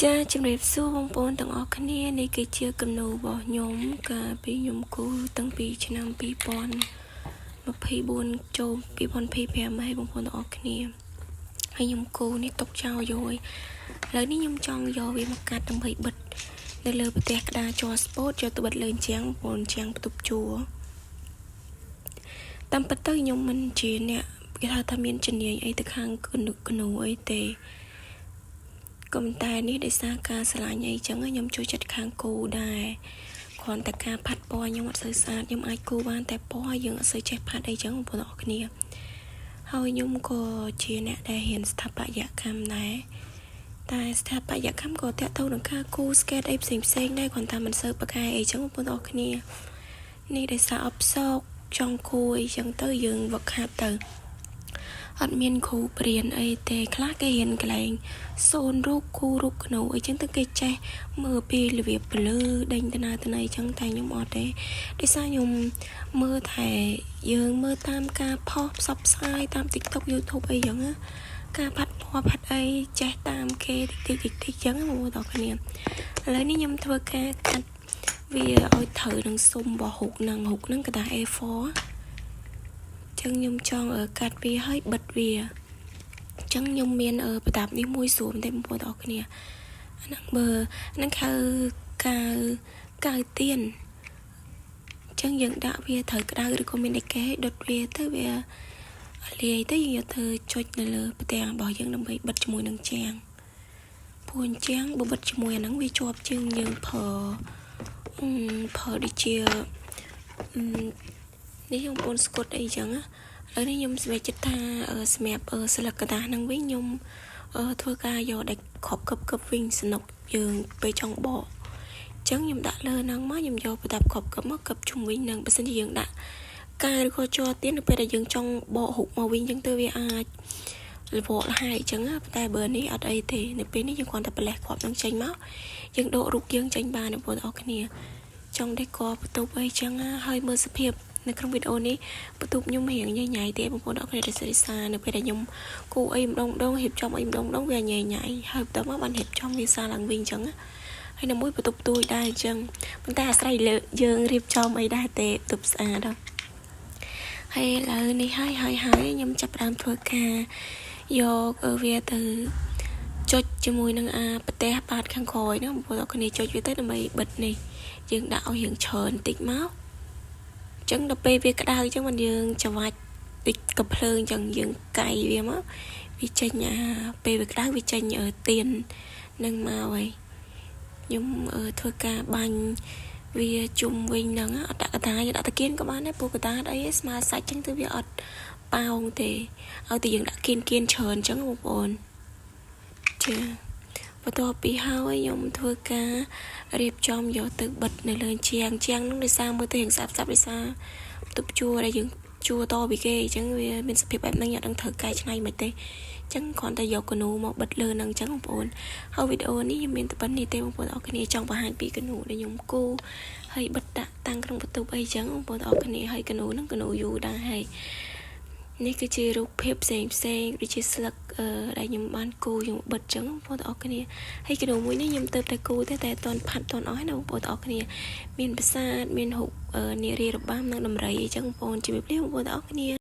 ចាជំរាបសួរបងប្អូនទាំងអស់គ្នានេះគឺជាគំនូររបស់ខ្ញុំកាលពីខ្ញុំគូតាំងពីឆ្នាំ2024ចូល2025ហើយបងប្អូនទាំងអស់គ្នាហើយខ្ញុំគូនេះຕົកចោលយកឥឡូវនេះខ្ញុំចង់យកវាមកកាត់ដើម្បីបិទនៅលើប្រទេសក្តារជ័រស្ពតយកទៅបិទលើអញ្ចឹងបងប្អូនចាំងបន្ទប់ជួរតាមពិតទៅខ្ញុំមិនជាអ្នកគេថាមានជំនាញអីទៅខាងគនូអីទេក៏ប៉ុន្តែនេះដោយសារការឆ្លាញ់អីចឹងខ្ញុំចូលចិត្តខាងគូដែរគ្រាន់តែការផាត់ពណ៌ខ្ញុំអត់សូវស្អាតខ្ញុំអាចគូបានតែពណ៌យើងអត់សូវចេះផាត់អីចឹងបងប្អូនអរគ្នាហើយខ្ញុំក៏ជាអ្នកដែលរៀនស្ថាបត្យកម្មដែរតែស្ថាបត្យកម្មក៏តាក់ទងនឹងការគូស្កេតអីផ្សេងដែរគ្រាន់តែមិនសូវប្រកែអីចឹងបងប្អូនអរគ្នានេះដោយសារអបសោកចង់គូអីចឹងទៅយើងវឹកហាត់ទៅអត់មានគ្រូព្រៀនអីទេខ្លះគេរៀនកន្លែងសូនរូបគូរូបគនូអីចឹងទៅគេចេះមើលពីរបៀបពលឺដេញទៅណាទៅណីចឹងតែខ្ញុំអត់ទេដោយសារខ្ញុំមើលតែយើងមើលតាមការផុសផ្សព្វផ្សាយតាម TikTok YouTube អីចឹងណាការផាត់ពណ៌ផាត់អីចេះតាមគេតិចចឹងបងប្អូនទាំងគ្នាឥឡូវនេះខ្ញុំធ្វើការកាត់វាឲ្យត្រូវនឹងសុំរបស់ហុកហ្នឹងកដាស់ A4ចឹងខ្ញុំចង់កាត់វាឲ្យបិទវាចឹងខ្ញុំមានប្រដាប់នេះមួយស្រួលតែបងប្អូនទាំងអស់គ្នាហ្នឹងមើលហ្នឹងហៅកៅទៀនចឹងយើងដាក់វាត្រូវក្តៅឬក៏មានតែគេដុតវាទៅវាលាយទៅយើងយកទៅចុចនៅលើផ្ទាំងរបស់យើងដើម្បីបិទជាមួយនឹងជាងព្រោះជាងបើបិទជាមួយអាហ្នឹងវាជាប់ជើងយើងប្រើដូចជានេះបងប្អូនស្កុតអីចឹងណាឥឡូវនេះខ្ញុំស្វែងចិត្តថាសម្រាប់ស្លឹកកដាស់ហ្នឹងវិញខ្ញុំធ្វើការយកតែខប់កឹបវិញสนุกយើងពេលចង់បកអញ្ចឹងខ្ញុំដាក់លើហ្នឹងមកខ្ញុំយកប្រដាប់ខប់កឹបមកកឹបជុំវិញហ្នឹងបើសិនជាយើងដាក់កាយឬក៏ជ័រទៀតនៅពេលដែលយើងចង់បករូបមកវិញអញ្ចឹងទៅវាអាចលវលហើយអញ្ចឹងតែបើនេះអត់អីទេនៅពេលនេះយើងគ្រាន់តែប្រលេះខប់ហ្នឹងចេញមកយើងដករូបយើងចេញបានបងប្អូនអរគ្នាចង់តែកបន្ទប់អីចឹងហើយមើលសភាពនៅក្នុងវីដេអូនេះបន្ទប់ខ្ញុំរៀងញ៉ៃទេបងប្អូនអរគ្នាដែលសិក្សានៅពេលដែលខ្ញុំគូអីម្ដងរៀបចំអីម្ដងវាញ៉ៃហើយបន្ទាប់មកបានរៀបចំវាសារឡើងវិញអញ្ចឹងហើយនៅមួយបន្ទប់ទួយដែរអញ្ចឹងប៉ុន្តែអាស្រ័យលើយើងរៀបចំអីដែរទេបន្ទប់ស្អាតដល់ហើយឥឡូវនេះហើយខ្ញុំចាប់ផ្ដើមធ្វើការយកវាទៅចុចជាមួយនឹងប្រទេសបាតខាងក្រោយណាបងប្អូនអរគ្នាចុចវាទៅដើម្បីបិទនេះយើងដាក់ឲ្យរៀងច្រើនបន្តិចមកចឹងដល់ពេលវាក្តៅចឹងមិនយើងច្រវាច់តិចកំភ្លើងចឹងយើងកាយវាមកវាចេញពេលវាក្តៅវាចេញទៀននឹងមកហើយខ្ញុំធ្វើការបាញ់វាជុំវិញហ្នឹងអត់ដាក់កតាយើងដាក់តាគៀនក៏បានដែរពូកតាអីស្មើសាច់ចឹងទៅវាអត់ប៉ោងទេឲ្យតែយើងដាក់គៀនច្រើនចឹងបងប្អូនចាបន្ទាប់ពីហើយខ្ញុំធ្វើការរៀបចំយកទៅបិទនៅលើជាងហ្នឹងដោយសារមើលទៅរៀងស្អាតដោយសារបន្ទប់ជួរដែលយើងជួរតពីគេអញ្ចឹងវាមានសភាពបែបហ្នឹងខ្ញុំអត់ដឹងត្រូវកែច្នៃមិនទេអញ្ចឹងគ្រាន់តែយកគនូមកបិទលើហ្នឹងអញ្ចឹងបងប្អូនហើយវីដេអូនេះខ្ញុំមានតែប៉ុណ្្នេះទេបងប្អូនអរគ្នាចង់បង្ហាញពីគនូដែលខ្ញុំគូហើយបិទដាក់តាំងក្នុងបន្ទប់អីអញ្ចឹងបងប្អូនអរគ្នាហើយគនូហ្នឹងគនូយូរដែរហើយនេះគឺជារូបភាពផ្សេងដូចជាស្លឹកដែលខ្ញុំបានគូខ្ញុំបិទចឹងបងប្អូនអរគ្នាហើយគនូមួយនេះខ្ញុំទៅតែគូទេតែអត់ទាន់ផាត់ទាន់អស់ណាបងប្អូនអរគ្នាមានប្រាសាទមានរូបនារីរបាំនិងដំរីអីចឹងបងប្អូនជំរាបលាបងប្អូនអរគ្នា